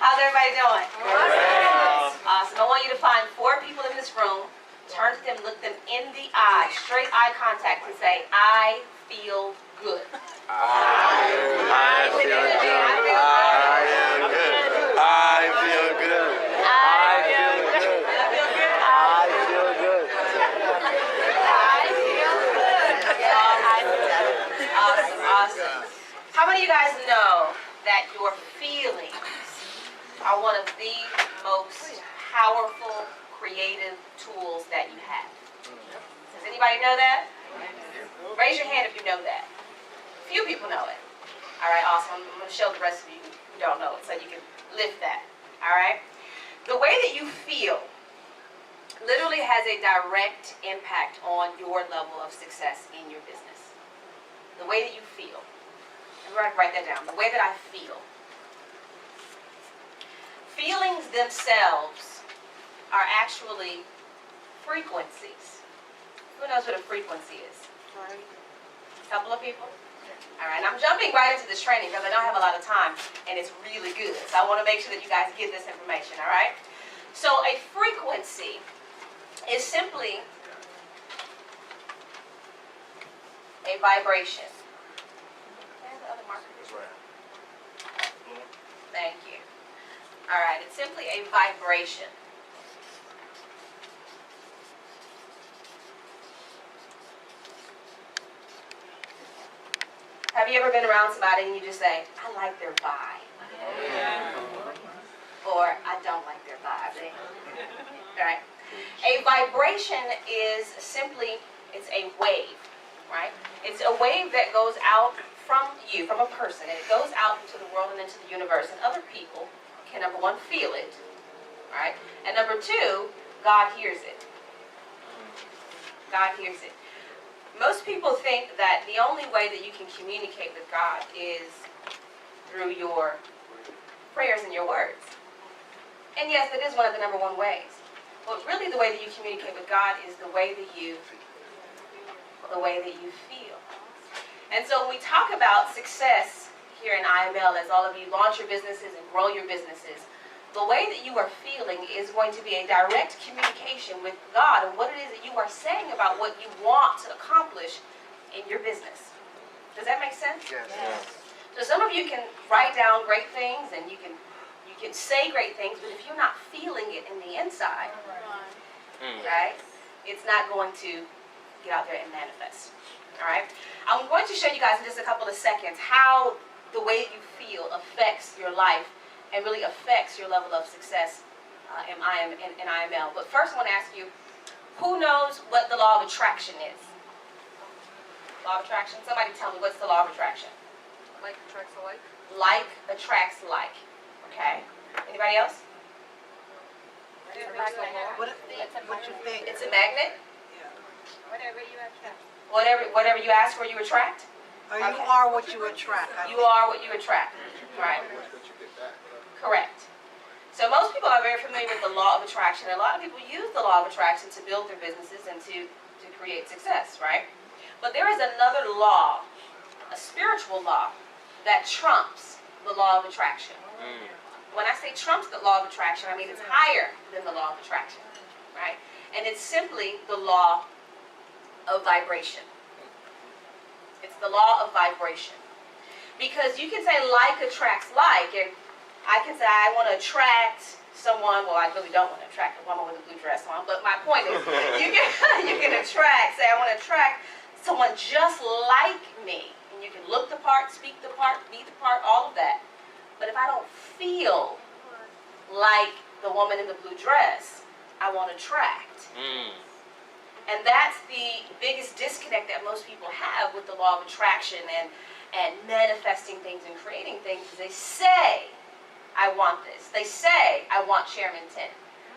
How's everybody doing? Awesome. I want you to find 4 people in this room, turn to them, look them in the eye, straight eye contact, and say, I feel good. I feel good. I feel good. I feel good. I feel good. Awesome. How many of you guys know that your feelings are one of the most powerful, creative tools that you have? Does anybody know that? Raise your hand if you know that. Few people know it. All right, awesome. I'm going to show the rest of you who don't know it so you can lift that. All right? The way that you feel literally has a direct impact on your level of success in your business. The way that you feel. I'm going to write that down. The way that I feel. Feelings themselves are actually frequencies. Who knows what a frequency is? A couple of people? All right, and I'm jumping right into this training because I don't have a lot of time, and it's really good. So I want to make sure that you guys get this information, all right? So a frequency is simply a vibration. There's the other marker. Thank you. All right, it's simply a vibration. Have you ever been around somebody and you just say, I like their vibe? Yeah. Or I don't like their vibe. Right? A vibration is simply, it's a wave, right? It's a wave that goes out from you, from a person, and it goes out into the world and into the universe, and other people can, number 1, feel it, right? And number 2, God hears it. God hears it. Most people think that the only way that you can communicate with God is through your prayers and your words. And yes, it is one of the number 1 ways. But really the way that you communicate with God is the way that you feel. And so when we talk about success here in IML, as all of you launch your businesses and grow your businesses, the way that you are feeling is going to be a direct communication with God and what it is that you are saying about what you want to accomplish in your business. Does that make sense? Yes. So some of you can write down great things and you can say great things, but if you're not feeling it in the inside, right, it's not going to get out there and manifest. All right? I'm going to show you guys in just a couple of seconds how the way you feel affects your life and really affects your level of success in IML. But first I want to ask you, who knows what the law of attraction is? Law of attraction? Somebody tell me, what's the law of attraction? Like attracts alike. Like attracts like. Okay. Anybody else? What you think? It's a magnet. Whatever you attract. Whatever you ask for, you attract. Or you are what you attract. You are what you attract. Right. Correct. So most people are very familiar with the law of attraction. A lot of people use the law of attraction to build their businesses and to create success, right? But there is another law, a spiritual law, that trumps the law of attraction. When I say trumps the law of attraction, I mean it's higher than the law of attraction, right? And it's simply the law of vibration. It's the law of vibration. Because you can say like attracts like, and I can say I want to attract someone, well I really don't want to attract a woman with a blue dress on, but my point is you can attract, say I want to attract someone just like me. And you can look the part, speak the part, be the part, all of that. But if I don't feel like the woman in the blue dress, I won't attract. And that's the biggest disconnect that most people have with the law of attraction and manifesting things and creating things. Is they say, I want this. They say, I want Chairman 10.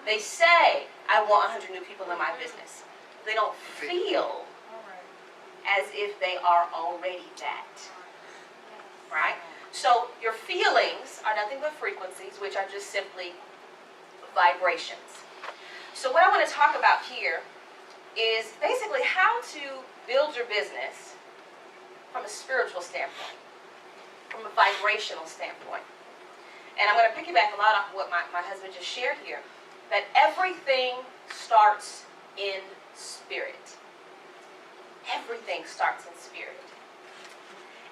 They say, I want 100 new people in my business. They don't feel as if they are already that. Right? So your feelings are nothing but frequencies, which are just simply vibrations. So what I want to talk about here is basically how to build your business from a spiritual standpoint, from a vibrational standpoint. and I'm going to piggyback a lot off of what my husband just shared here, that everything starts in spirit. Everything starts in spirit.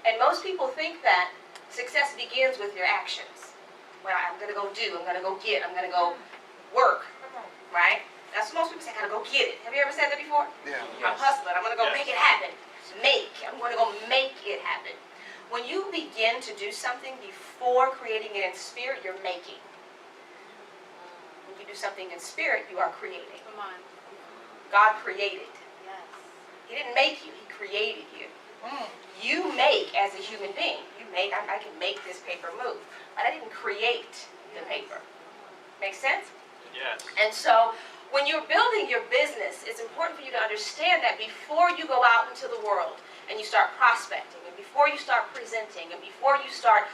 And most people think that success begins with your actions. Well, I'm going to go do, I'm going to go get, I'm going to go work, right? That's what most people say, I got to go get it. Have you ever said that before? Yeah. I'm hustling, I'm going to go make it happen. I'm going to go make it happen. When you begin to do something before creating it in spirit, you're making. When you do something in spirit, you are creating. Come on. God created. Yes. He didn't make you, He created you. You make as a human being. You make, I can make this paper move. But I didn't create the paper. Make sense? Yes. And so, when you're building your business, it's important for you to understand that before you go out into the world and you start prospecting, and before you start presenting, and before you start,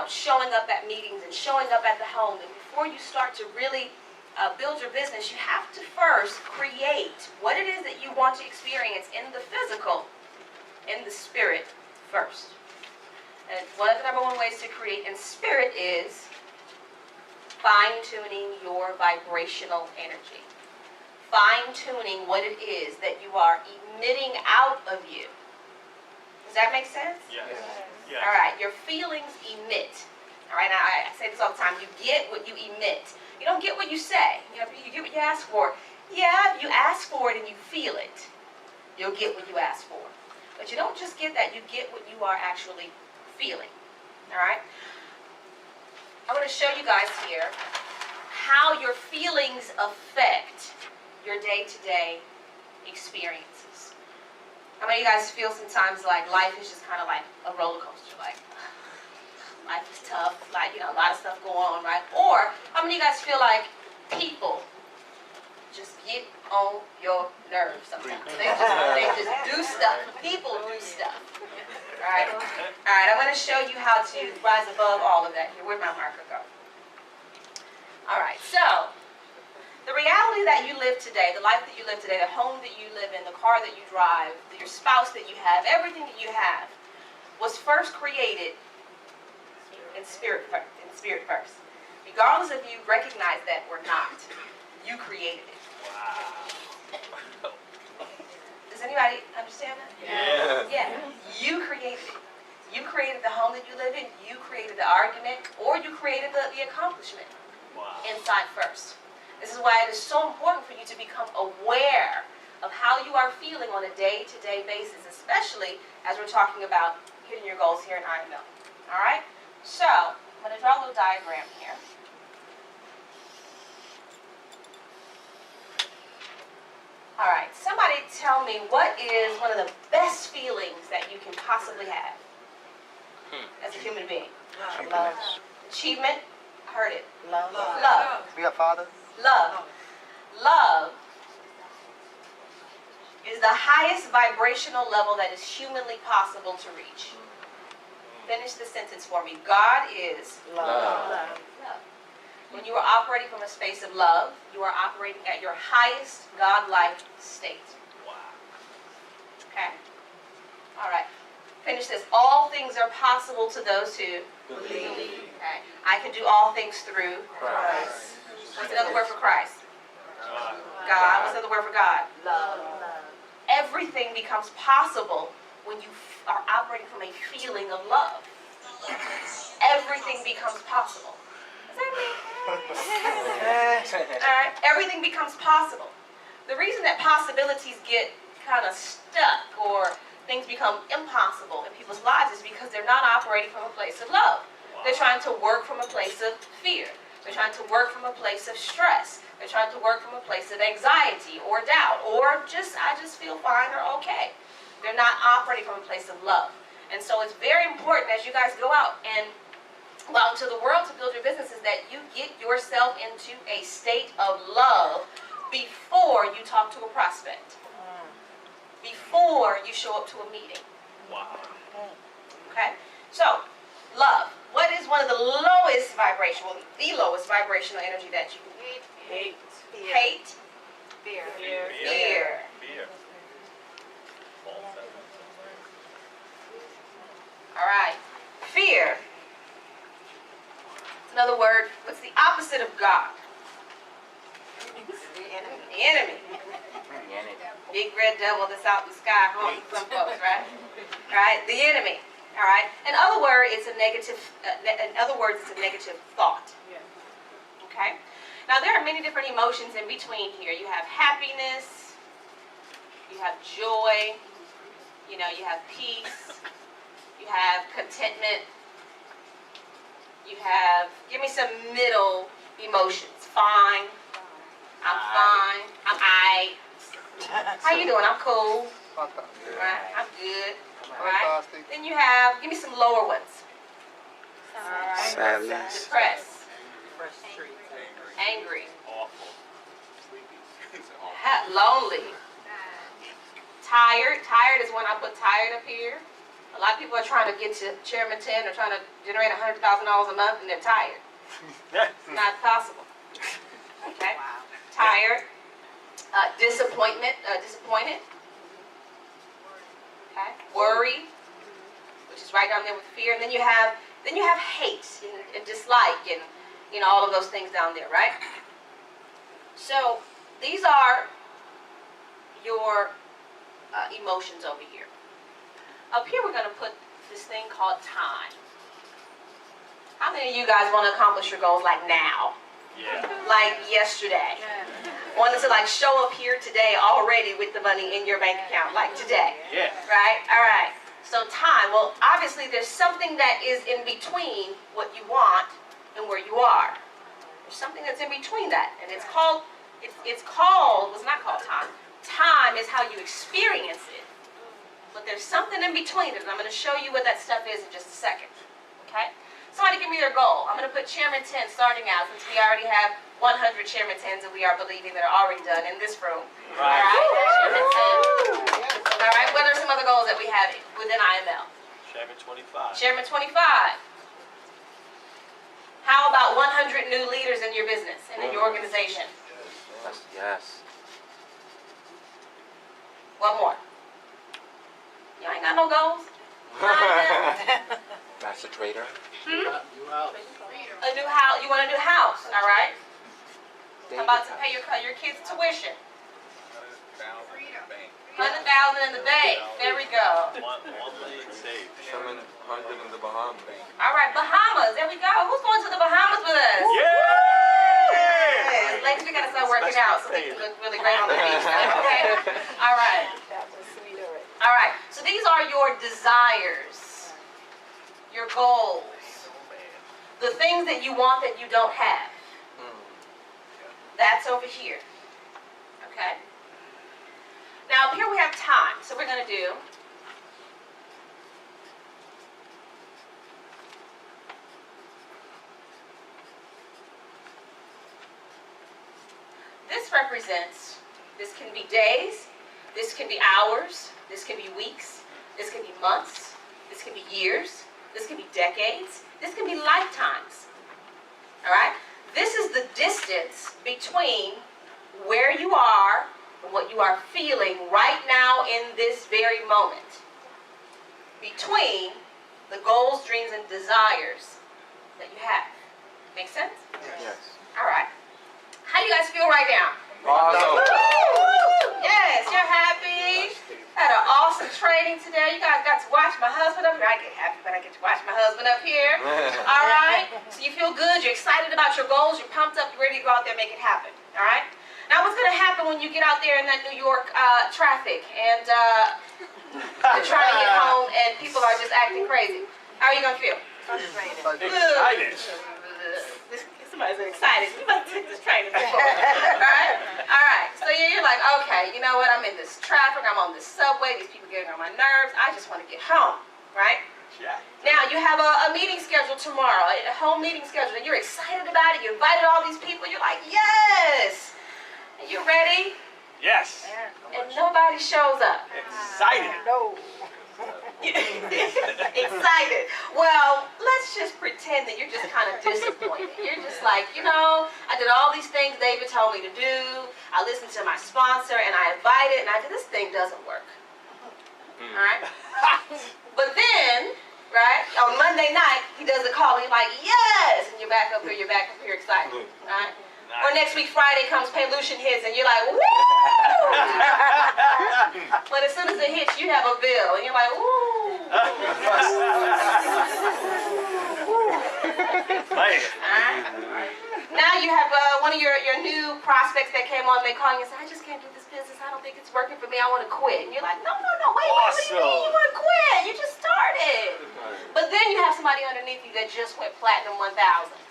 showing up at meetings and showing up at the home, and before you start to really build your business, you have to first create what it is that you want to experience in the physical, in the spirit first. And one of the number one ways to create in spirit is fine-tuning your vibrational energy. Fine-tuning what it is that you are emitting out of you. Does that make sense? Yes. Yes. All right, your feelings emit. All right, now I say this all the time. You get what you emit. You don't get what you say. You get what you ask for. Yeah, if you ask for it and you feel it, you'll get what you ask for. But you don't just get that, you get what you are actually feeling. All right? I want to show you guys here how your feelings affect your day-to-day experiences. How many of you guys feel sometimes like life is just kind of like a roller coaster? Like, life is tough, like, a lot of stuff going on, right? Or how many of you guys feel like people just get on your nerves sometimes? They just do stuff. People do stuff. All right, I'm going to show you how to rise above all of that here. Where'd my marker go? All right, so the reality that you live today, the life that you live today, the home that you live in, the car that you drive, your spouse that you have, everything that you have was first created in spirit first. Regardless if you recognize that or not, you created it. Wow. Does anybody understand that? Yeah. You created it. You created the home that you live in. You created the argument, or you created the accomplishment. Wow. Inside first. This is why it is so important for you to become aware of how you are feeling on a day-to-day basis, especially as we're talking about hitting your goals here in IML. All right? So, I'm going to draw a little diagram here. All right, somebody tell me what is one of the best feelings that you can possibly have as a human being? Love. Achievement? I heard it. Love. Love. We got Father. Love. Love is the highest vibrational level that is humanly possible to reach. Finish the sentence for me. God is Love. love. When you are operating from a space of love, you are operating at your highest God-like state. Wow. Okay? All right. Finish this. All things are possible to those who believe. Okay. I can do all things through Christ. What's another word for Christ? God. God. What's another word for God? Love. Everything becomes possible when you are operating from a feeling of love. Everything becomes possible. Does that mean? All right. Everything becomes possible. The reason that possibilities get kind of stuck or things become impossible in people's lives is because they're not operating from a place of love. They're trying to work from a place of fear. They're trying to work from a place of stress. They're trying to work from a place of anxiety or doubt or just, I just feel fine or okay. They're not operating from a place of love. And so it's very important as you guys go out and into the world to build your businesses that you get yourself into a state of love before you talk to a prospect. Before you show up to a meeting. Wow. Okay? So, love. What is one of the lowest vibrational, the lowest vibrational energy that you Hate. hate? Fear. Fear. Fear. All right. Fear. Another word, what's the opposite of God? The enemy. The enemy. Big red devil that's out in the sky haunting some folks, right? Right? The enemy. All right? In other words, it's a negative. Thought. Okay? Now there are many different emotions in between here. You have happiness, you have joy, you have peace, you have contentment, you have, give me some middle emotions. Fine, I'm fine, I'm aight. How you doing? I'm cool. Right? I'm good. Right? Then you have, give me some lower ones. Alright. Sadness. Depressed. Angry. Awful. Lonely. Tired. Tired is when I put tired up here. A lot of people are trying to get to Chairman 10. They're trying to generate $100,000 a month and they're tired. It's not possible. Okay? Tired. Disappointment. Disappointed. Okay? Worry, which is right down there with fear. And then you have hate and dislike and all of those things down there, right? So these are your emotions over here. Up here we're going to put this thing called time. How many of you guys want to accomplish your goals like now? Yeah. Like yesterday? Want to like show up here today already with the money in your bank account, like today? Yeah. Right? All right. So time, well, obviously there's something that is in between what you want and where you are. There's something that's in between that, and it's called, it's not called time. Time is how you experience it. But there's something in between it, and I'm going to show you what that stuff is in just a second. Okay? Somebody give me their goal. I'm going to put Chairman 10 starting out, since we already have 100 Chairman 10s that we are believing that are already done in this room. Right. All right? Chairman 10. All right? What are some other goals that we have within IML? Chairman 25. Chairman 25. How about 100 new leaders in your business and in your organization? Yes. One more. You ain't got no goals? Master trader. A new house. You want a new house, all right? How about to pay your kids' tuition? 100,000 in the bank. There we go. One million saved. 700 in the Bahamas. All right, Bahamas. There we go. Who's going to the Bahamas with us? Yeah! Ladies, we gotta start working out so we can look really great on the beach now, okay? All right. That was sweet already. All right. So these are your desires, your goals, the things that you want that you don't have. That's over here. Okay? Now, up here we have time. So we're going to do this represents, this can be days, this can be hours, this can be weeks, this can be months, this can be years, this can be decades, this can be lifetimes. All right? This is the distance between where you are and what you are feeling right now in this very moment. Between the goals, dreams, and desires that you have. Make sense? Yes. All right. How do you guys feel right now? Awesome. Yes, you're happy. Had an awesome training today. You guys got to watch my husband up here. I get happy when I get to watch my husband up here. All right? So you feel good. You're excited about your goals. You're pumped up. You're ready to go out there and make it happen. All right? Now, what's going to happen when you get out there in that New York traffic and you're trying to get home and people are just acting crazy? How are you going to feel? Excited. Somebody's excited. You must take this training before. Alright? Alright. So you're like, okay, you know what? I'm in this traffic. I'm on this subway. These people getting on my nerves. I just want to get home. Right? Yeah. Now, you have a meeting scheduled tomorrow, a home meeting scheduled, and you're excited about it. You invited all these people. You're like, yes! And you ready? Yes. And nobody shows up. Excited. No. Excited. Well, let's just pretend that you're just kind of disappointed. You're just like, I did all these things David told me to do. I listened to my sponsor and I invited and I did, this thing doesn't work. All right? But then right? On Monday night, he does a call, and you're like, yes! And you're back up here excited, right? Or next week, Friday comes, Paylution hits, and you're like, woo! But as soon as it hits, you have a bill, and you're like, ooh. Now you have one of your new prospects that came on, they call you and say, I just can't do this business, I don't think it's working for me, I want to quit. And you're like, no, wait, what do you mean you want to quit? You just started. But then you have somebody underneath you that just went platinum 1,000.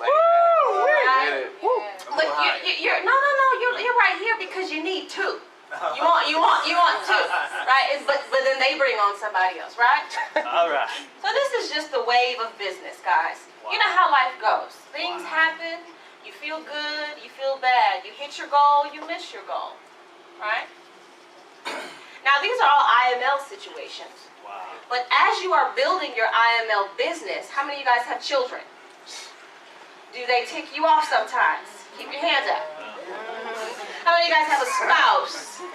Right? But you're right here because you need two. You want two, right? But then they bring on somebody else, right? All right. So this is just the wave of business, guys. You know how life goes. Things happen. You feel good. You feel bad. You hit your goal. You miss your goal, right? Now these are all IML situations. Wow. But as you are building your IML business, how many of you guys have children? Do they tick you off sometimes? Keep your hands up. How many of you guys have a spouse? You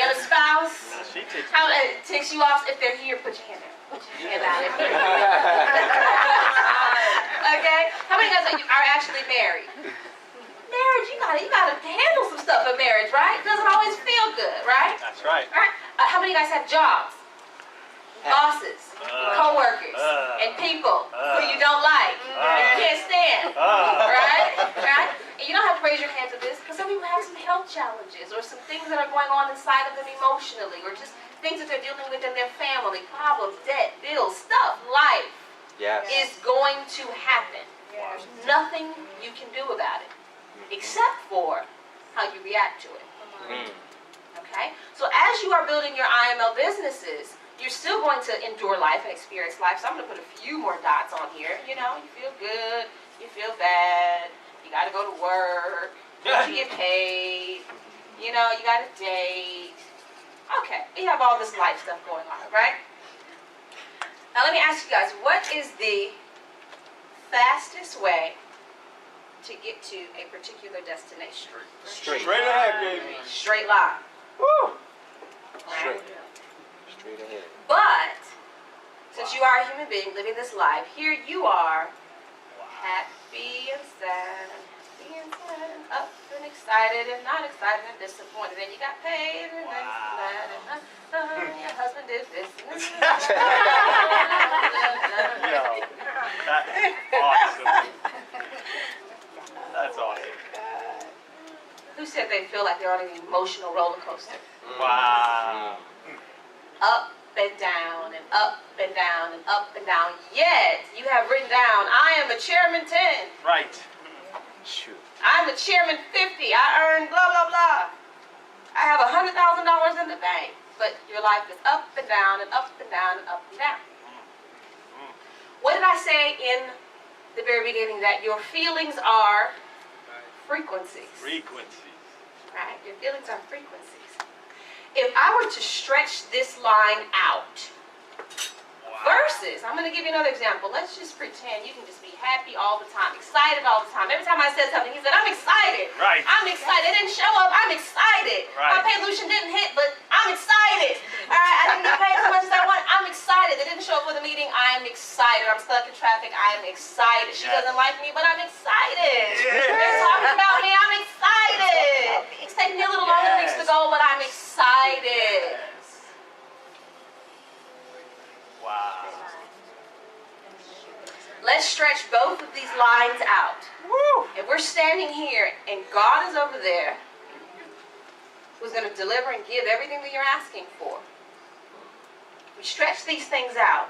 have a spouse? She takes How it ticks you off if they're here? Put your hand out. Put your hand out. Okay. How many of you guys are actually married? Marriage, you gotta handle some stuff in marriage, right? It doesn't always feel good, right? That's right. All right. How many of you guys have jobs? Bosses, co-workers, and people who you don't like, and you can't stand, right? And you don't have to raise your hand to this, because some people have some health challenges, or some things that are going on inside of them emotionally, or just things that they're dealing with in their family, problems, debt, bills, stuff, life is going to happen. There's nothing you can do about it, except for how you react to it. Okay? So as you are building your IML businesses, you're still going to endure life and experience life. So I'm going to put a few more dots on here. You know, you feel good, you feel bad, you got to go to work, you get paid, you know, you got to date. Okay, you have all this life stuff going on, right? Now let me ask you guys, what is the fastest way to get to a particular destination? Straight. Straight ahead, baby. Straight line. Woo! Right? Straight ahead. But, since you are a human being living this life, here you are, happy and sad, up and excited and not excited and disappointed. And you got paid and then sad and your husband did this and this. Yo, that's awesome. That's awesome. Who said they feel like they're on an emotional roller coaster? Wow. Up and down and up and down and up and down. Yet, you have written down, I am a chairman 10. Right. Shoot. I'm a chairman 50. I earn blah, blah, blah. I have $100,000 in the bank. But your life is up and down and up and down and up and down. What did I say in the very beginning? That your feelings are frequencies. Frequencies. Right? Your feelings are frequencies. If I were to stretch this line out, versus, I'm going to give you another example. Let's just pretend you can just be happy all the time, excited all the time. Every time I said something, he said, I'm excited. Right. I'm excited. It didn't show up. I'm excited. Right. My Paylution didn't hit, but I'm excited. All right, I didn't get paid as much as I want. I'm excited. They didn't show up for the meeting. I am excited. I'm stuck in traffic. I am excited. She doesn't like me, but I'm excited. They're talking about me. I'm excited. It's taking me a little longer than weeks to go, but I'm excited. Wow. Let's stretch both of these lines out. Woo! If we're standing here and God is over there, who's going to deliver and give everything that you're asking for, we stretch these things out.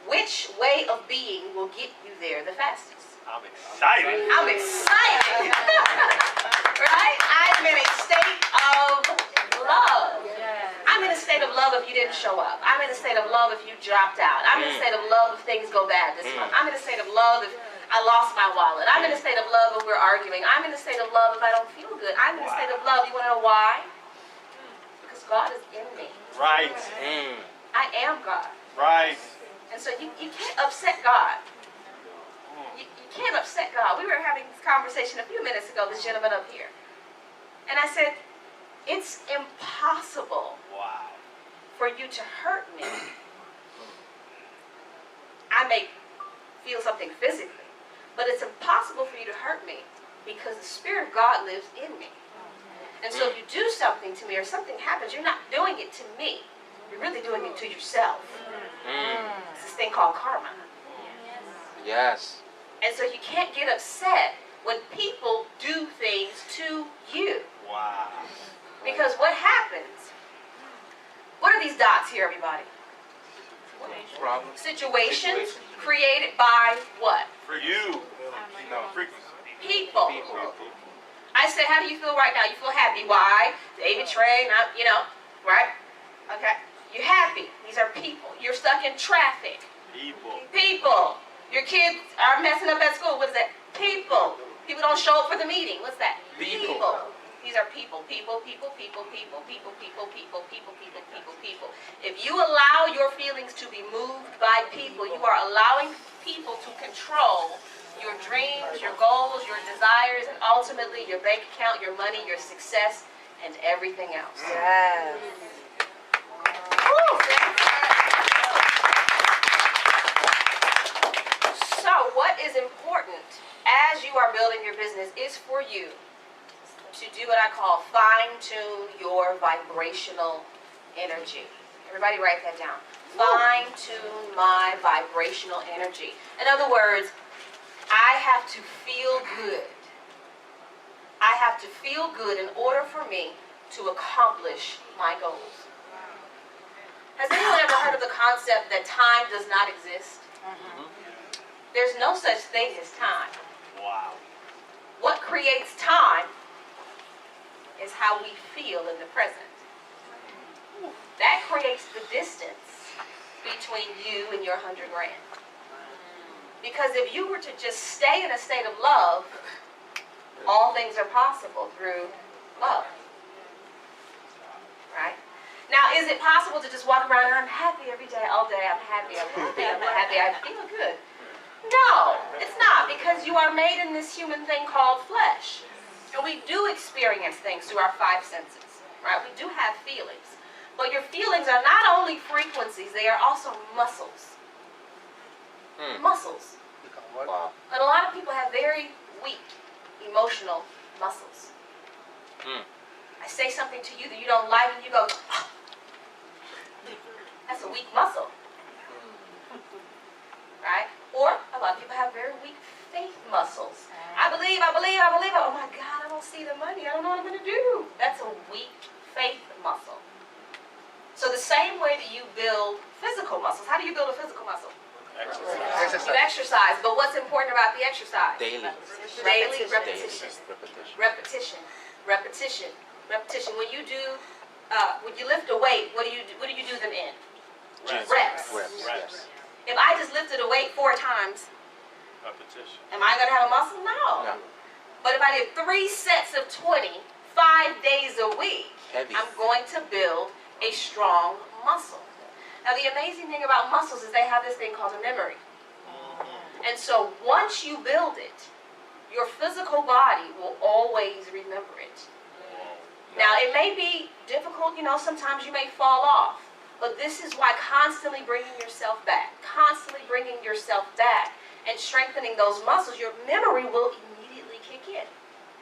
Which way of being will get you there the fastest? I'm excited. I'm excited. Right? I'm in a state of love. I'm in a state of love if you didn't show up. I'm in a state of love if you dropped out. I'm in a state of love if things go bad this month. I'm in a state of love if I lost my wallet. I'm in a state of love if we're arguing. I'm in a state of love if I don't feel good. I'm in a state of love. You want to know why? Because God is in me. Right. I am God. Right. And so you can't upset God. You can't upset God. We were having this conversation a few minutes ago, this gentleman up here. And I said, it's impossible Wow. for you to hurt me I may feel something physically, but it's impossible for you to hurt me because the Spirit of God lives in me. And so if you do something to me or something happens, you're not doing it to me. You're really doing it to yourself. It's this thing called karma. Yes. And so you can't get upset when people do things to you. Wow. Because what happens? What are these dots here, everybody? Problem. Situations created by what? For you. No, frequency. People. I say, how do you feel right now? You feel happy. Why? David Trey, not, right? Okay. You're happy. These are people. You're stuck in traffic. People. People. Your kids are messing up at school. What is that? People. People don't show up for the meeting. What's that? People. These are people. People. If you allow your feelings to be moved by people, you are allowing people to control your dreams, your goals, your desires, and ultimately your bank account, your money, your success, and everything else. Yes. So what is important as you are building your business is for you to do what I call fine-tune your vibrational energy. Everybody write that down. Fine-tune my vibrational energy. In other words, I have to feel good. I have to feel good in order for me to accomplish my goals. Has anyone ever heard of the concept that time does not exist? There's no such thing as time. Wow. What creates time is how we feel in the present. That creates the distance between you and your 100 grand. Because if you were to just stay in a state of love, all things are possible through love. Right? Now, is it possible to just walk around and I'm happy every day, all day, I'm happy, I feel good? No, it's not, because you are made in this human thing called flesh. And we do experience things through our 5 senses, right? We do have feelings. But your feelings are not only frequencies, they are also muscles. Muscles. Wow. And a lot of people have very weak emotional muscles. I say something to you that you don't like and you go, "Ah." That's a weak muscle. Right? Or a lot of people have very weak faith muscles. I believe. Oh my God, I don't see the money. I don't know what I'm going to do. That's a weak faith muscle. So the same way that you build physical muscles, how do you build a physical muscle? Exercise. You exercise. But what's important about the exercise? Daily. Daily repetition. Repetition. Repetition. When you lift a weight, what do you do them in? Reps. Yes. If I just lifted a weight 4 times, Repetition. am I going to have a muscle? No. No. But if I did 3 sets of 20, 5 days a week, Heavy. I'm going to build a strong muscle. Now the amazing thing about muscles is they have this thing called a memory. And so once you build it, your physical body will always remember it. Now it may be difficult, sometimes you may fall off. But this is why constantly bringing yourself back and strengthening those muscles, your memory will immediately kick in.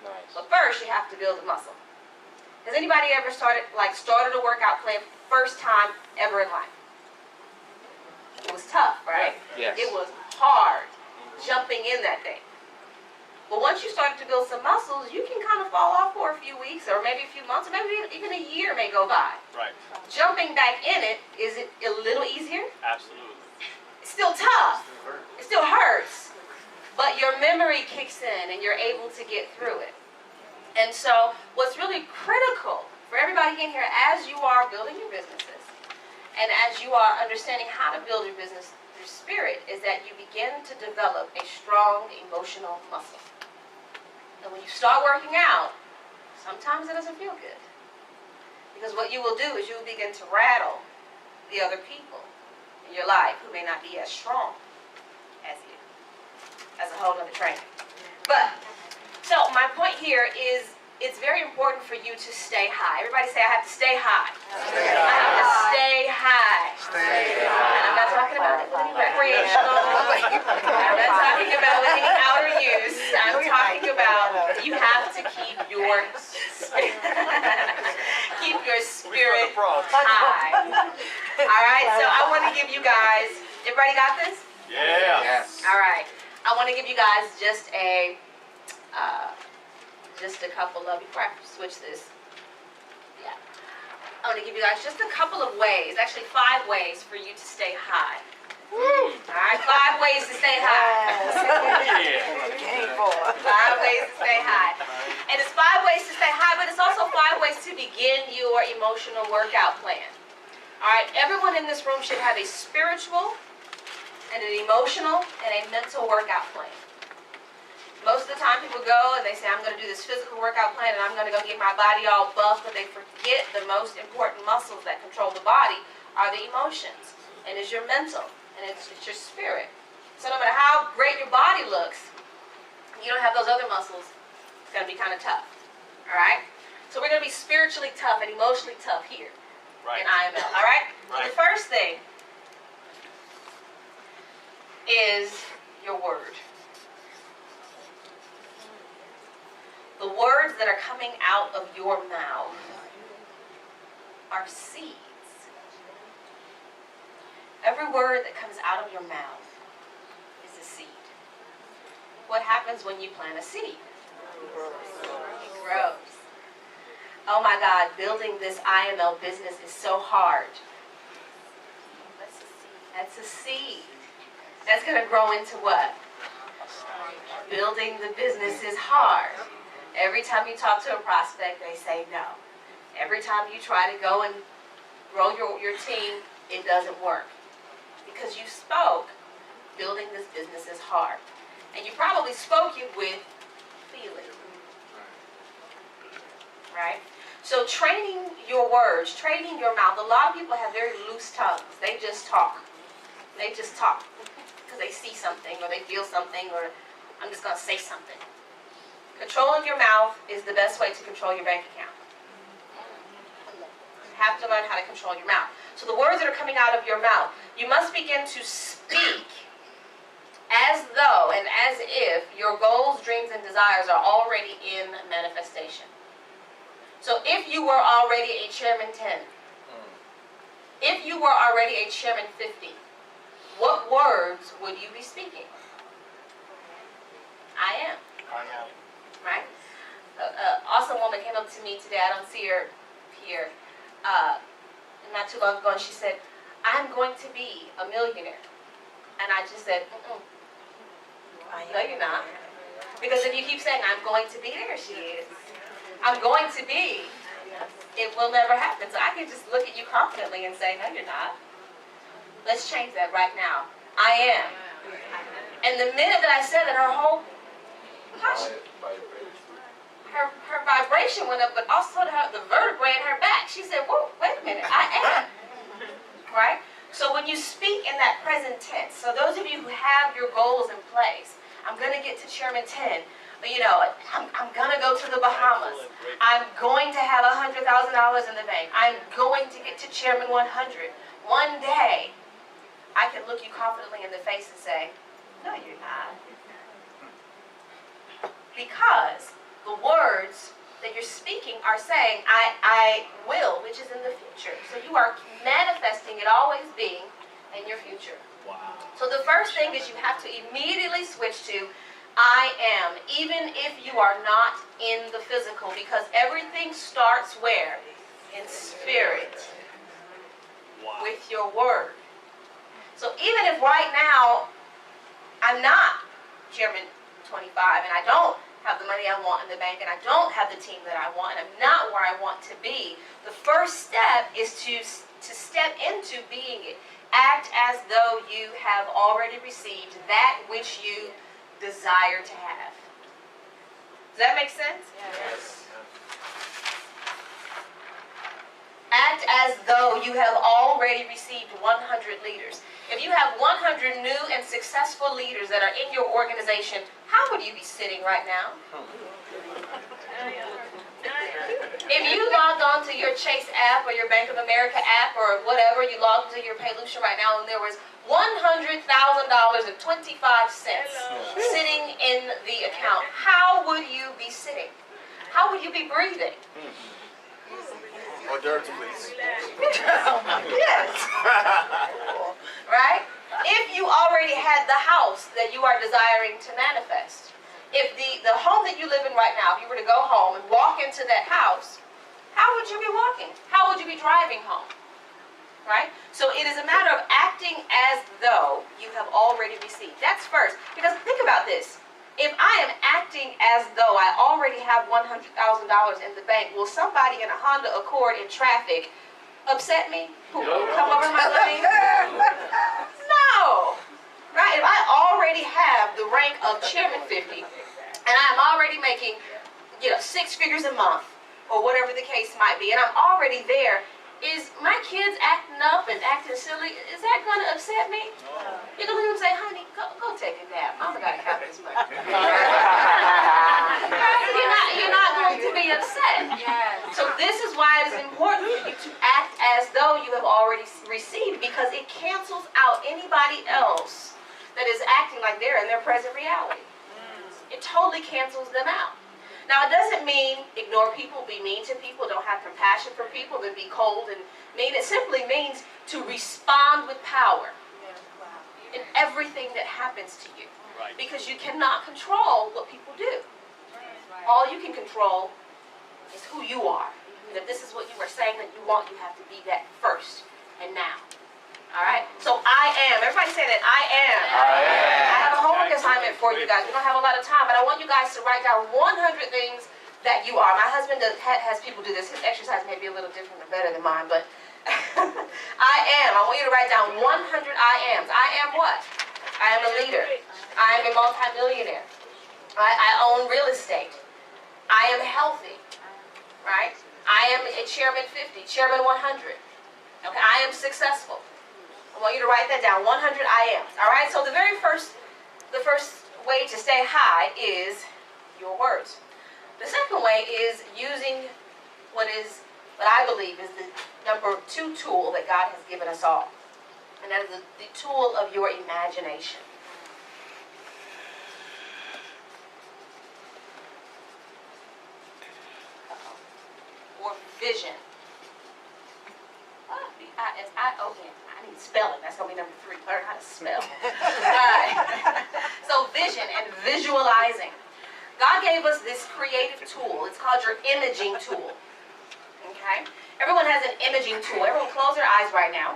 Nice. But first, you have to build a muscle. Has anybody ever started a workout plan first time ever in life? It was tough, right? Yes. It was hard jumping in that thing. But once you started to build some muscles, you can kind of fall off for a few weeks or maybe a few months or maybe even a year may go by. Right. Jumping back in it, is it a little easier? Absolutely. It's still tough. It still hurts. But your memory kicks in and you're able to get through it. And so what's really critical for everybody in here as you are building your businesses and as you are understanding how to build your business through spirit is that you begin to develop a strong emotional muscle. And when you start working out, sometimes it doesn't feel good. Because what you will do is you will begin to rattle the other people in your life who may not be as strong as you. That's a whole other training. But, so my point here is it's very important for you to stay high. Everybody say, I have to stay high. I have to stay high. And I'm not talking about any recreational. I'm not talking about any outer use. I'm talking about you have to keep your spirit high. All right, so I want to give you guys, everybody got this? Yeah. Yes. All right, I want to give you guys just a couple of, before I switch this, yeah. I want to give you guys just a couple of ways, actually 5 ways for you to stay high. All right, 5 ways to stay high. Yeah. 5 ways to stay high. And it's 5 ways to stay high, but it's also 5 ways to begin your emotional workout plan. All right, everyone in this room should have a spiritual and an emotional and a mental workout plan. Most of the time people go and they say, I'm going to do this physical workout plan and I'm going to go get my body all buff, but they forget the most important muscles that control the body are the emotions. And it's your mental, and it's your spirit. So no matter how great your body looks, you don't have those other muscles, it's going to be kind of tough. All right? So we're going to be spiritually tough and emotionally tough here in IML. All right? So the first thing is your word. The words that are coming out of your mouth are seeds. Every word that comes out of your mouth is a seed. What happens when you plant a seed? It grows. Oh my God, building this IML business is so hard. That's a seed. That's going to grow into what? Building the business is hard. Every time you talk to a prospect, they say no. Every time you try to go and grow your team, it doesn't work. Because you spoke, building this business is hard. And you probably spoke it with feeling. Right? So training your words, training your mouth. A lot of people have very loose tongues. They just talk. They just talk because they see something or they feel something, or I'm just going to say something. Controlling your mouth is the best way to control your bank account. You have to learn how to control your mouth. So the words that are coming out of your mouth, you must begin to speak as though and as if your goals, dreams, and desires are already in manifestation. So if you were already a chairman 10, if you were already a chairman 50, what words would you be speaking? I am. Right? An awesome woman came up to me today. I don't see her here. Not too long ago, and she said, I'm going to be a millionaire. And I just said, no, you're not. Because if you keep saying, I'm going to be, there she is. I'm going to be, it will never happen. So I can just look at you confidently and say, no, you're not. Let's change that right now. I am. And the minute that I said that, her whole hush, her vibration went up, but also the vertebrae in her back. She said, whoa, wait a minute, I am. Right? So when you speak in that present tense, so those of you who have your goals in place, I'm going to get to Chairman 10. You know, I'm going to go to the Bahamas. I'm going to have $100,000 in the bank. I'm going to get to Chairman 100. One day, I can look you confidently in the face and say, no, you're not. Because the words that you're speaking are saying, I will, which is in the future. So you are manifesting it always being in your future. Wow. So the first thing is you have to immediately switch to I am, even if you are not in the physical, because everything starts where? In spirit. Wow. With your word. So even if right now I'm not Chairman 25 and I don't have the money I want in the bank and I don't have the team that I want and I'm not where I want to be, the first step is to step into being it. Act as though you have already received that which you desire to have. Does that make sense? Yes. Act as though you have already received 100 leaders. If you have 100 new and successful leaders that are in your organization, how would you be sitting right now? If you logged on to your Chase app or your Bank of America app or whatever, you logged into your Paylution right now and there was $100,000.25 sitting in the account, how would you be sitting? How would you be breathing? Hors d'oeuvres, please. Yes. Right? If you already had the house that you are desiring to manifest, if the home that you live in right now, if you were to go home and walk into that house, how would you be walking? How would you be driving home? Right? So it is a matter of acting as though you have already received. That's first. Because think about this. If I am acting as though I already have $100,000 in the bank, will somebody in a Honda Accord in traffic upset me? Come over my lane? No. Right? If I already have the rank of Chairman 50, and I'm already making, 6 figures a month, or whatever the case might be, and I'm already there, is my kids acting up and acting silly, is that going to upset me? You're going to look at them and say, honey, go take a nap. Mama got to have this money. You're not going to be upset. So this is why it is important for you to act as though you have already received, because it cancels out anybody else that is acting like they're in their present reality. It totally cancels them out. Now, it doesn't mean ignore people, be mean to people, don't have compassion for people, then be cold and mean. It simply means to respond with power in everything that happens to you. Right. Because you cannot control what people do. All you can control is who you are. And if this is what you were saying that you want, you have to be that first and now. All right? So I am. Everybody say that. I am. I have a homework assignment for you guys. We don't have a lot of time, but I want you guys to write down 100 things that you are. My husband has people do this. His exercise may be a little different and better than mine, but I am. I want you to write down 100 I ams. I am what? I am a leader. I am a multimillionaire. I own real estate. I am healthy. Right? I am a Chairman 50, Chairman 100. Okay? I am successful. I want you to write that down, 100 I ams. All right? So the first way to say hi is your words. The second way is using what I believe is the number 2 tool that God has given us all. And that is the tool of your imagination. Or vision. V-I-S-I-O-N. I need spelling. That's going to be number 3. Learn how to spell. So vision and visualizing. God gave us this creative tool. It's called your imaging tool. Okay? Everyone has an imaging tool. Everyone close their eyes right now.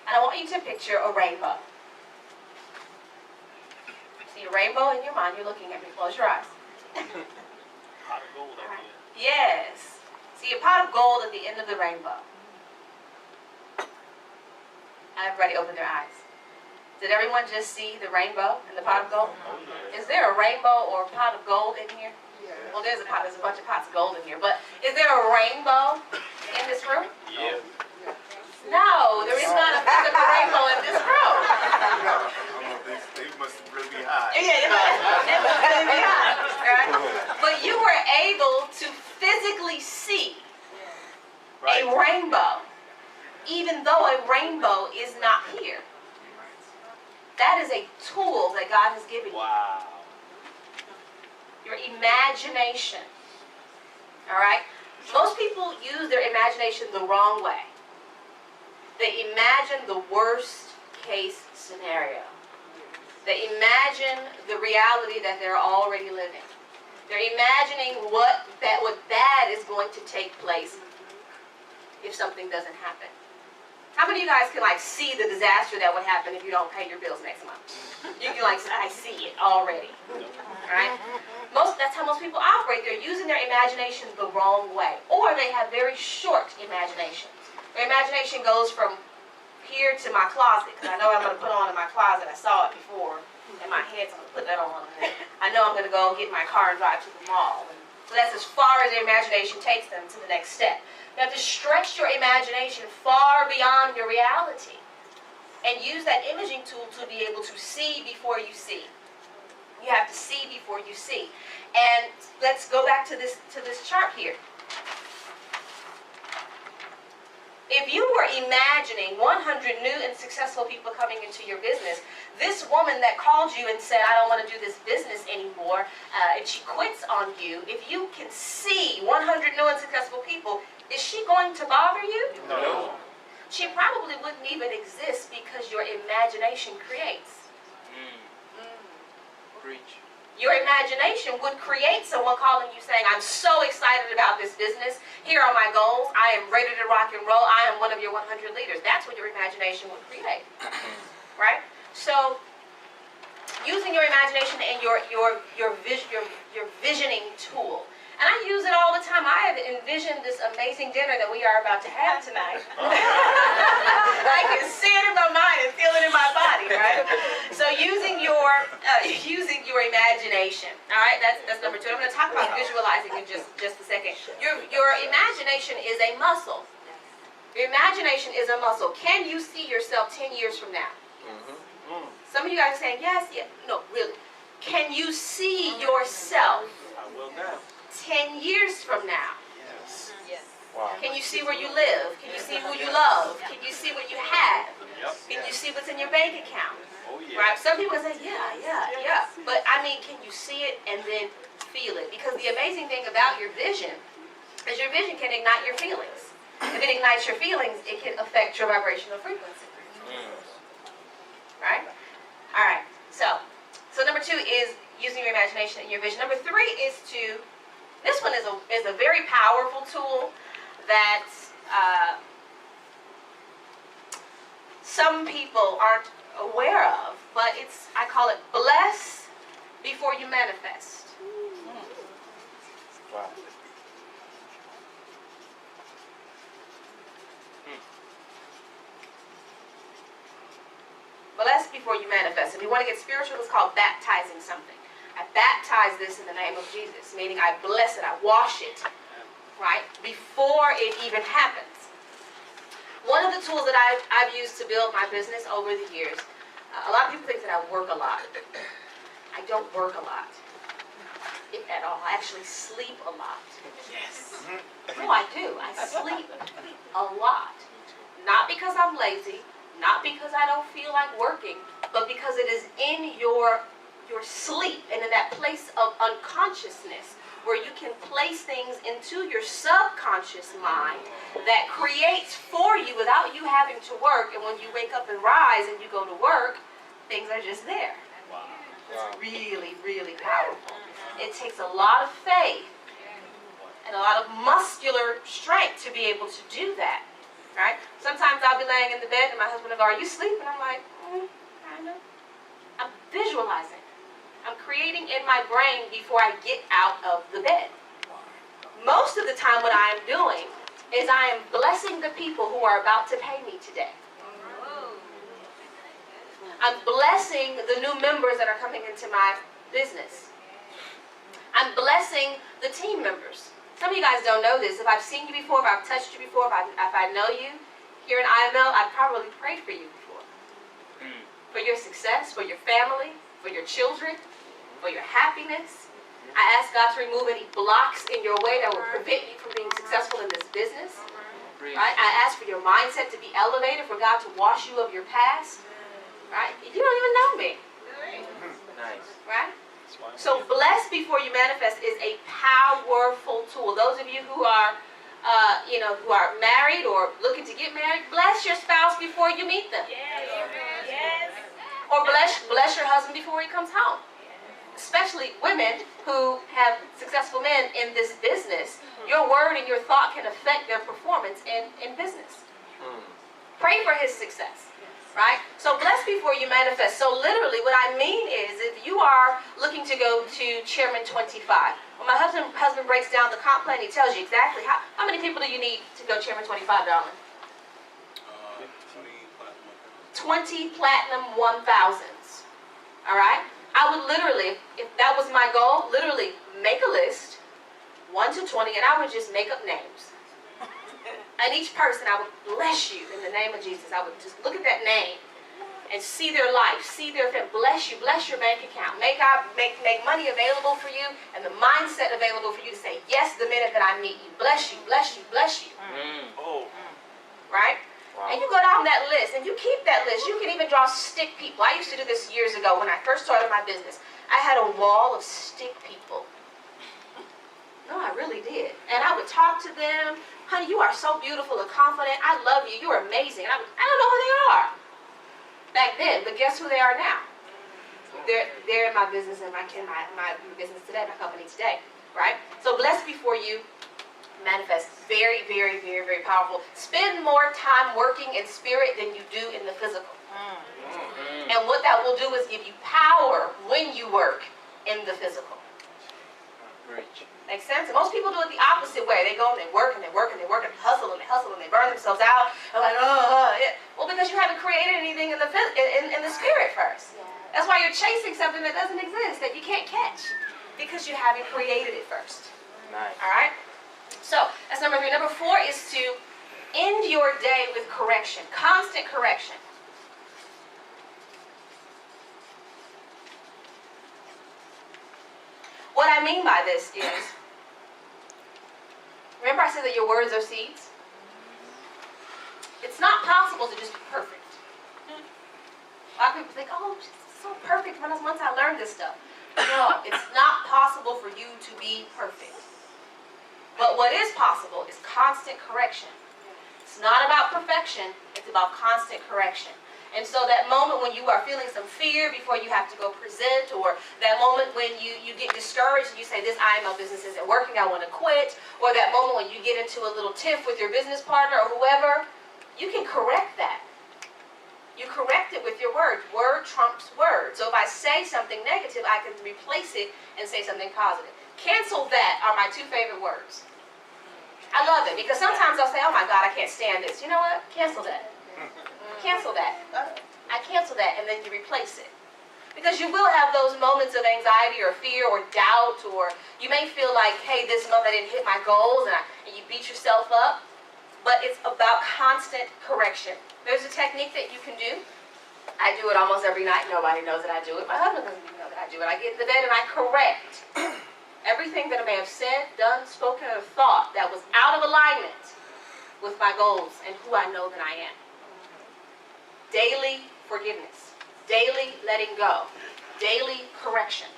And I want you to picture a rainbow. See a rainbow in your mind. You're looking at me. Close your eyes. Pot of gold at the end. Yes. See a pot of gold at the end of the rainbow. Everybody open their eyes. Did everyone just see the rainbow and the pot of gold? Is there a rainbow or a pot of gold in here? Well, there's a bunch of pots of gold in here. But is there a rainbow in this room? Yeah. No, there is not a physical rainbow in this room. They must really be high. Yeah, it must really be high, right? But you were able to physically see a rainbow, even though a rainbow is not here. That is a tool that God has given you. Wow. Your imagination. All right? Most people use their imagination the wrong way. They imagine the worst case scenario. They imagine the reality that they're already living. They're imagining what bad is going to take place if something doesn't happen. How many of you guys can see the disaster that would happen if you don't pay your bills next month? You can I see it already. Right? That's how most people operate. They're using their imagination the wrong way. Or they have very short imaginations. Their imagination goes from here to my closet, because I know I'm going to put on in my closet. I saw it before in my head, so I'm going to put that on. I know I'm going to go get my car and drive to the mall. So that's as far as their imagination takes them to the next step. You have to stretch your imagination far beyond your reality and use that imaging tool to be able to see before you see. You have to see before you see. And let's go back to this chart here. If you were imagining 100 new and successful people coming into your business, this woman that called you and said, I don't want to do this business anymore, and she quits on you, if you can see 100 new and successful people, is she going to bother you? No. She probably wouldn't even exist because your imagination creates. Preach. Your imagination would create someone calling you saying, I'm so excited about this business. Here are my goals. I am ready to rock and roll. I am one of your 100 leaders. That's what your imagination would create. Right? So, using your imagination and your visioning tool. And I use it all the time. I have envisioned this amazing dinner that we are about to have tonight. I can see it in my mind and feel it in my body, right? So using your imagination, all right? That's number 2. I'm going to talk about visualizing in just a second. Your imagination is a muscle. Your imagination is a muscle. Can you see yourself 10 years from now? Some of you guys are saying yes, yeah, no, really. Can you see yourself I will now. 10 years from now? Yes. Wow. Can you see where you live? Can you see who you love? Can you see what you have? Yep. Can you see what's in your bank account? Oh yeah. Right? Some people say, yeah. But I mean, can you see it and then feel it? Because the amazing thing about your vision is your vision can ignite your feelings. If it ignites your feelings, it can affect your vibrational frequency. Right? All right. So number 2 is using your imagination and your vision. Number 3 is this one is a very powerful tool that some people aren't aware of, but I call it bless before you manifest. Wow. Bless before you manifest. If you want to get spiritual, it's called baptizing something. I baptize this in the name of Jesus, meaning I bless it, I wash it, right, before it even happens. One of the tools that I've used to build my business over the years, a lot of people think that I work a lot. I don't work a lot, if at all. I actually sleep a lot. Yes. No, I do. I sleep a lot. Not because I'm lazy, not because I don't feel like working, but because it is in your sleep and in that place of unconsciousness where you can place things into your subconscious mind that creates for you without you having to work. And when you wake up and rise and you go to work, things are just there. Wow. It's really, really powerful. It takes a lot of faith and a lot of muscular strength to be able to do that. Right? Sometimes I'll be laying in the bed and my husband will go, are you sleeping? I'm like, kind of. I'm visualizing. I'm creating in my brain before I get out of the bed. Most of the time what I am doing is I am blessing the people who are about to pay me today. I'm blessing the new members that are coming into my business. I'm blessing the team members. Some of you guys don't know this. If I've seen you before, if I've touched you before, if I know you here in IML, I've probably prayed for you before. For your success, for your family, for your children, for your happiness. I ask God to remove any blocks in your way that will prevent you from being successful in this business. Right? I ask for your mindset to be elevated, for God to wash you of your past. Right? You don't even know me. Nice. Right? So bless before you manifest is a powerful tool. Those of you who are, who are married or looking to get married, bless your spouse before you meet them. Yes. Or bless your husband before he comes home. Especially women who have successful men in this business, your word and your thought can affect their performance in business. Pray for his success. Right? So bless before you manifest. So literally what I mean is if you are looking to go to Chairman 25, when my husband breaks down the comp plan, he tells you exactly how many people do you need to go Chairman 25, darling? 20 platinum 1000s. All right? I would literally, if that was my goal, literally make a list, 1 to 20, and I would just make up names. And each person, I would bless you in the name of Jesus. I would just look at that name and see their life, see their family. Bless you, bless your bank account. Make money available for you and the mindset available for you to say yes the minute that I meet you. Bless you, bless you, bless you. Oh. Right? Wow. And you go down that list and you keep that list. You can even draw stick people. I used to do this years ago when I first started my business. I had a wall of stick people. No, I really did. And I would talk to them. Honey, you are so beautiful and confident. I love you. You're amazing. And I don't know who they are back then, but guess who they are now? They're in my business and my business today, my company today, right? So blessed before you manifest. Very, very, very, very powerful. Spend more time working in spirit than you do in the physical. And what that will do is give you power when you work in the physical. Makes sense? And most people do it the opposite way. They go and they work and they work and they work and hustle and they burn themselves out. And like, yeah. Well, because you haven't created anything in the spirit first. That's why you're chasing something that doesn't exist, that you can't catch, because you haven't created it first. Nice. All right? So that's number 3. Number 4 is to end your day with correction, constant correction. What I mean by this is, remember I said that your words are seeds? It's not possible to just be perfect. A lot of people think, oh, she's so perfect once I learned this stuff. No, it's not possible for you to be perfect. But what is possible is constant correction. It's not about perfection, it's about constant correction. And so that moment when you are feeling some fear before you have to go present, or that moment when you get discouraged and you say, this IMO business isn't working, I want to quit, or that moment when you get into a little tiff with your business partner or whoever, you can correct that. You correct it with your words. Word trumps word. So if I say something negative, I can replace it and say something positive. Cancel that are my 2 favorite words. I love it because sometimes I'll say, oh my God, I can't stand this. You know what? Cancel that. Cancel that. I cancel that, and then you replace it. Because you will have those moments of anxiety or fear or doubt, or you may feel like, hey, this month I didn't hit my goals, and you beat yourself up. But it's about constant correction. There's a technique that you can do. I do it almost every night. Nobody knows that I do it. My husband doesn't even know that I do it. I get in the bed and I correct everything that I may have said, done, spoken, or thought that was out of alignment with my goals and who I know that I am. Daily forgiveness, daily letting go, daily correction.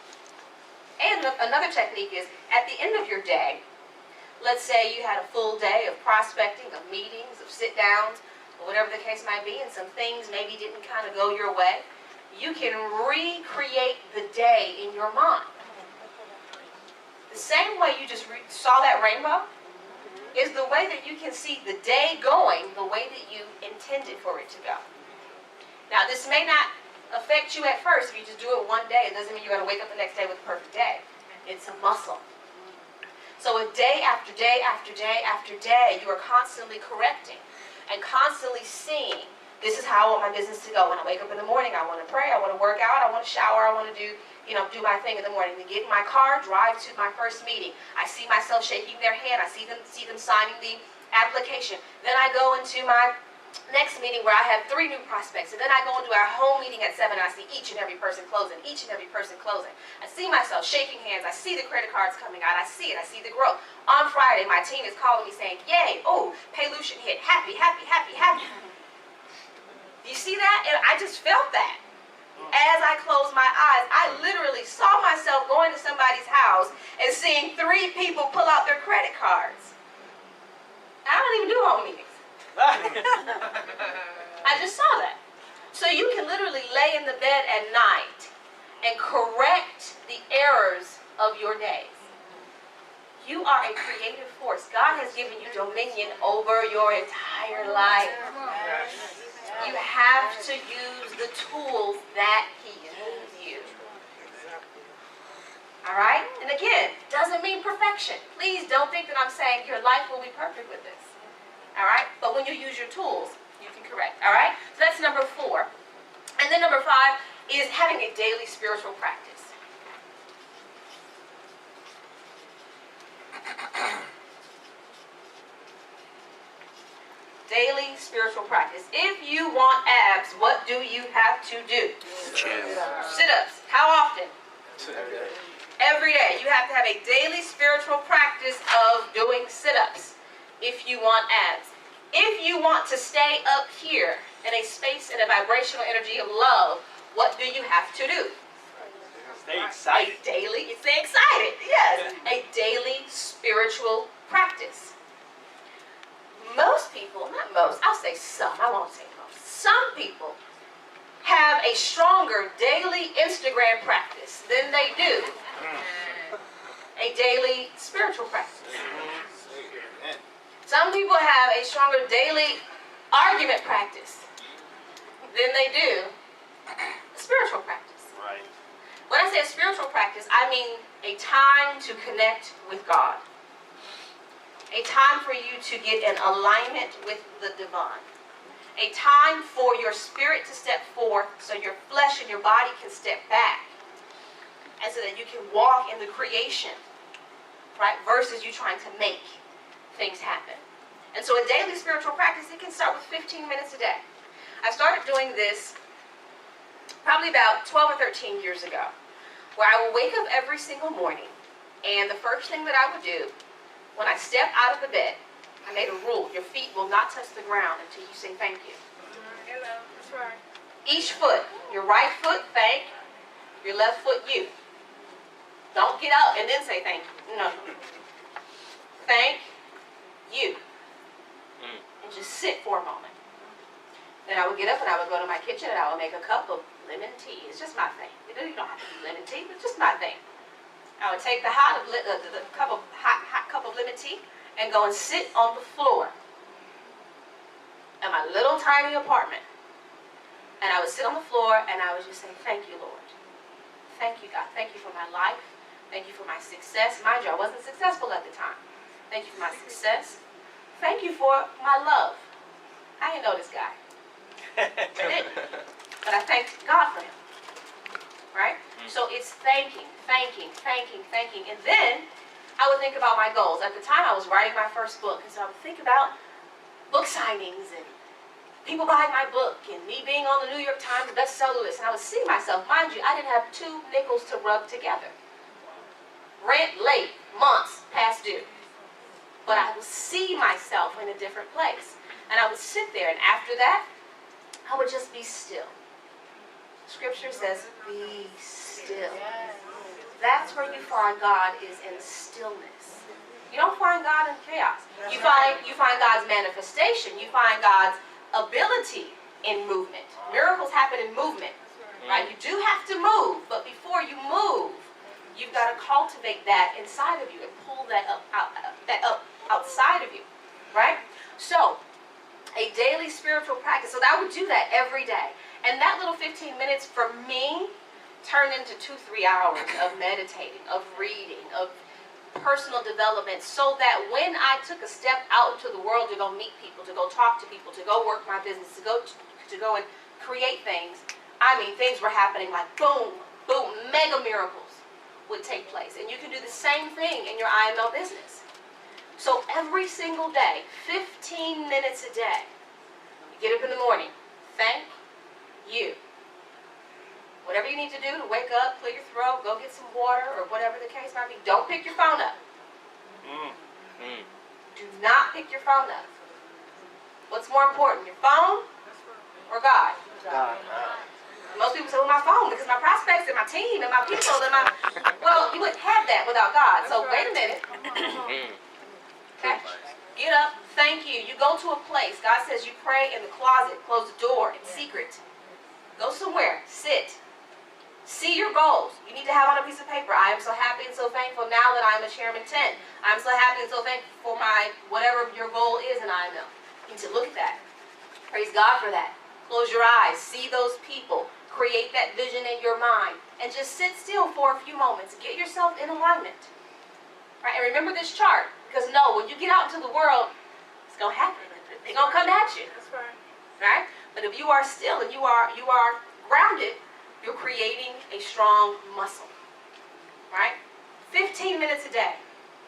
And another technique is, at the end of your day, let's say you had a full day of prospecting, of meetings, of sit-downs, or whatever the case might be, and some things maybe didn't kind of go your way, you can recreate the day in your mind. The same way you just saw that rainbow is the way that you can see the day going the way that you intended for it to go. Now, this may not affect you at first. If you just do it one day, it doesn't mean you're going to wake up the next day with a perfect day. It's a muscle. So if day after day after day after day, you are constantly correcting and constantly seeing, this is how I want my business to go. When I wake up in the morning, I want to pray, I want to work out, I want to shower, I want to do my thing in the morning. Then get in my car, drive to my first meeting. I see myself shaking their hand. I see them signing the application. Then I go into my next meeting where I have 3 new prospects, and then I go into our home meeting at 7 and I see each and every person closing. I see myself shaking hands. I see the credit cards coming out. I see it. I see the growth. On Friday, my team is calling me saying, yay, oh, Paylution hit, happy, happy, happy, happy. You see that? And I just felt that. As I closed my eyes, I literally saw myself going to somebody's house and seeing 3 people pull out their credit cards. I don't even do home meetings. I just saw that. So you can literally lay in the bed at night and correct the errors of your days. You are a creative force. God has given you dominion over your entire life. You have to use the tools that He gave you. All right? And again, doesn't mean perfection. Please don't think that I'm saying your life will be perfect with this. All right? But when you use your tools, you can correct. All right? So that's number 4. And then number 5 is having a daily spiritual practice. daily spiritual practice. If you want abs, what do you have to do? Sit-ups. How often? Every day. You have to have a daily spiritual practice of doing sit-ups if you want abs. If you want to stay up here in a space and a vibrational energy of love, what do you have to do? Stay excited. Stay excited, yes. A daily spiritual practice. Most people, not most, I'll say some, I won't say most. Some people have a stronger daily Instagram practice than they do a daily spiritual practice. Some people have a stronger daily argument practice than they do a spiritual practice. Right. When I say a spiritual practice, I mean a time to connect with God. A time for you to get in alignment with the divine. A time for your spirit to step forth so your flesh and your body can step back. And so that you can walk in the creation, right? Versus you trying to make things happen. And so a daily spiritual practice, it can start with 15 minutes a day. I started doing this probably about 12 or 13 years ago, where I would wake up every single morning, and the first thing that I would do, when I step out of the bed, I made a rule: your feet will not touch the ground until you say thank you. Hello. That's right. Each foot, your right foot, thank, your left foot, you. Don't get up and then say thank you. No. Thank you. And just sit for a moment. Then I would get up and I would go to my kitchen and I would make a cup of lemon tea. It's just my thing. You don't have to do lemon tea, but it's just my thing. I would take the hot cup of lemon tea and go and sit on the floor in my little tiny apartment. And I would sit on the floor and I would just say, thank you, Lord. Thank you, God. Thank you for my life. Thank you for my success. Mind you, I wasn't successful at the time. Thank you for my success. Thank you for my love. I didn't know this guy. I didn't. But I thanked God for him. Right? So it's thanking. And then I would think about my goals. At the time, I was writing my first book. And so I would think about book signings and people buying my book and me being on the New York Times bestseller list. And I would see myself. Mind you, I didn't have 2 nickels to rub together. Rent late, months past due. But I would see myself in a different place. And I would sit there, and after that, I would just be still. Scripture says, be still. That's where you find God, is in stillness. You don't find God in chaos. You find God's manifestation. You find God's ability in movement. Miracles happen in movement. Right? You do have to move, but before you move, you've got to cultivate that inside of you and pull that up outside of you, right? So, a daily spiritual practice. So I would do that every day. And that little 15 minutes for me turned into 2-3 hours of meditating, of reading, of personal development, so that when I took a step out into the world to go meet people, to go talk to people, to go work my business, to go and create things, I mean, things were happening like boom, boom, mega miracles would take place. And you can do the same thing in your IML business. So every single day, 15 minutes a day, you get up in the morning, thank you. Whatever you need to do to wake up, clear your throat, go get some water, or whatever the case might be, don't pick your phone up. Do not pick your phone up. What's more important, your phone or God? God. Most people say, well, my phone, because my prospects and my team and my people and my... Well, you wouldn't have that without God. So wait a minute. Okay? Get up. Thank you. You go to a place. God says you pray in the closet. Close the door in secret. Go somewhere. Sit. See your goals. You need to have on a piece of paper. I am so happy and so thankful now that I'm a Chairman 10. I'm so happy and so thankful for my whatever your goal is in IML. You need to look at that. Praise God for that. Close your eyes. See those people. Create that vision in your mind. And just sit still for a few moments. Get yourself in alignment. Right? And remember this chart. Because when you get out into the world, it's going to happen. They're going to come at you. That's right. Right? But if you are still and you are grounded, you're creating a strong muscle. Right? 15 minutes a day.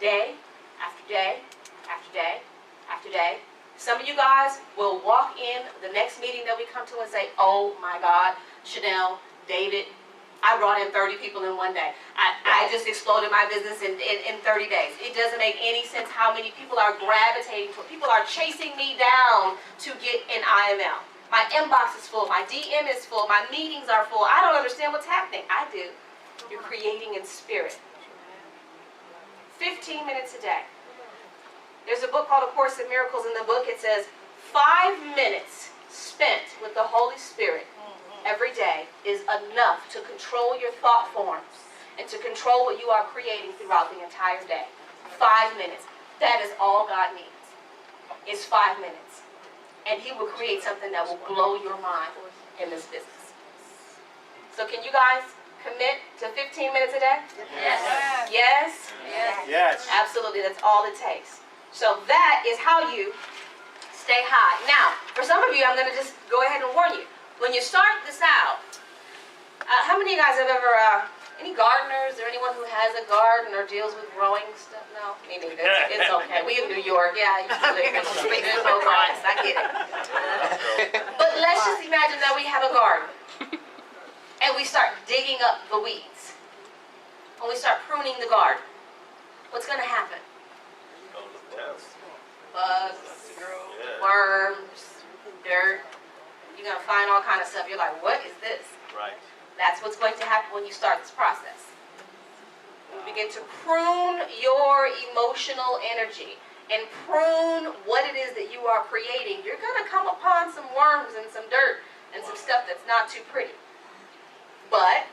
Day after day after day after day. Some of you guys will walk in the next meeting that we come to and say, oh my God, Chanel, David, I brought in 30 people in one day. I just exploded my business in 30 days. It doesn't make any sense how many people are gravitating for. People are chasing me down to get an IML. My inbox is full. My DM is full. My meetings are full. I don't understand what's happening. I do. You're creating in spirit. 15 minutes a day. There's a book called A Course in Miracles. In the book it says 5 minutes spent with the Holy Spirit every day is enough to control your thought forms and to control what you are creating throughout the entire day. 5 minutes. That is all God needs. Is 5 minutes. And He will create something that will blow your mind in this business. So can you guys commit to 15 minutes a day? Yes. Yes? Yes. Absolutely. That's all it takes. So that is how you stay high. Now, for some of you, I'm going to just go ahead and warn you. When you start this out, how many of you guys have ever, any gardeners or anyone who has a garden or deals with growing stuff? No, me neither. It's okay. We in New York, yeah, I used to live in so grass. I get it. But let's just imagine that we have a garden and we start digging up the weeds. When we start pruning the garden, what's going to happen? Bugs, worms, dirt. You're going to find all kind of stuff. You're like, what is this? Right. That's what's going to happen when you start this process. You begin to prune your emotional energy and prune what it is that you are creating. You're going to come upon some worms and some dirt and some stuff that's not too pretty. But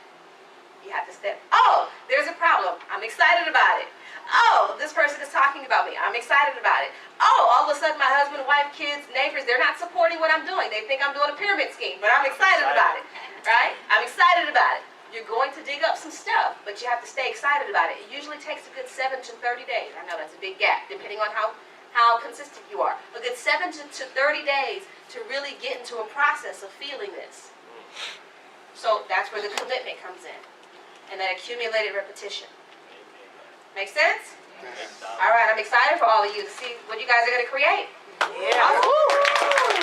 you have to step. Oh, there's a problem. I'm excited about it. Oh, this person is talking about me. I'm excited about it. Oh, all of a sudden my husband, wife, kids, neighbors, they're not supporting what I'm doing. They think I'm doing a pyramid scheme, but I'm excited about it, right? I'm excited about it. You're going to dig up some stuff, but you have to stay excited about it. It usually takes a good 7 to 30 days. I know that's a big gap, depending on how consistent you are. A good 7 to 30 days to really get into a process of feeling this. So that's where the commitment comes in, and that accumulated repetition. Make sense? All right, I'm excited for all of you to see what you guys are going to create. Yeah. Awesome.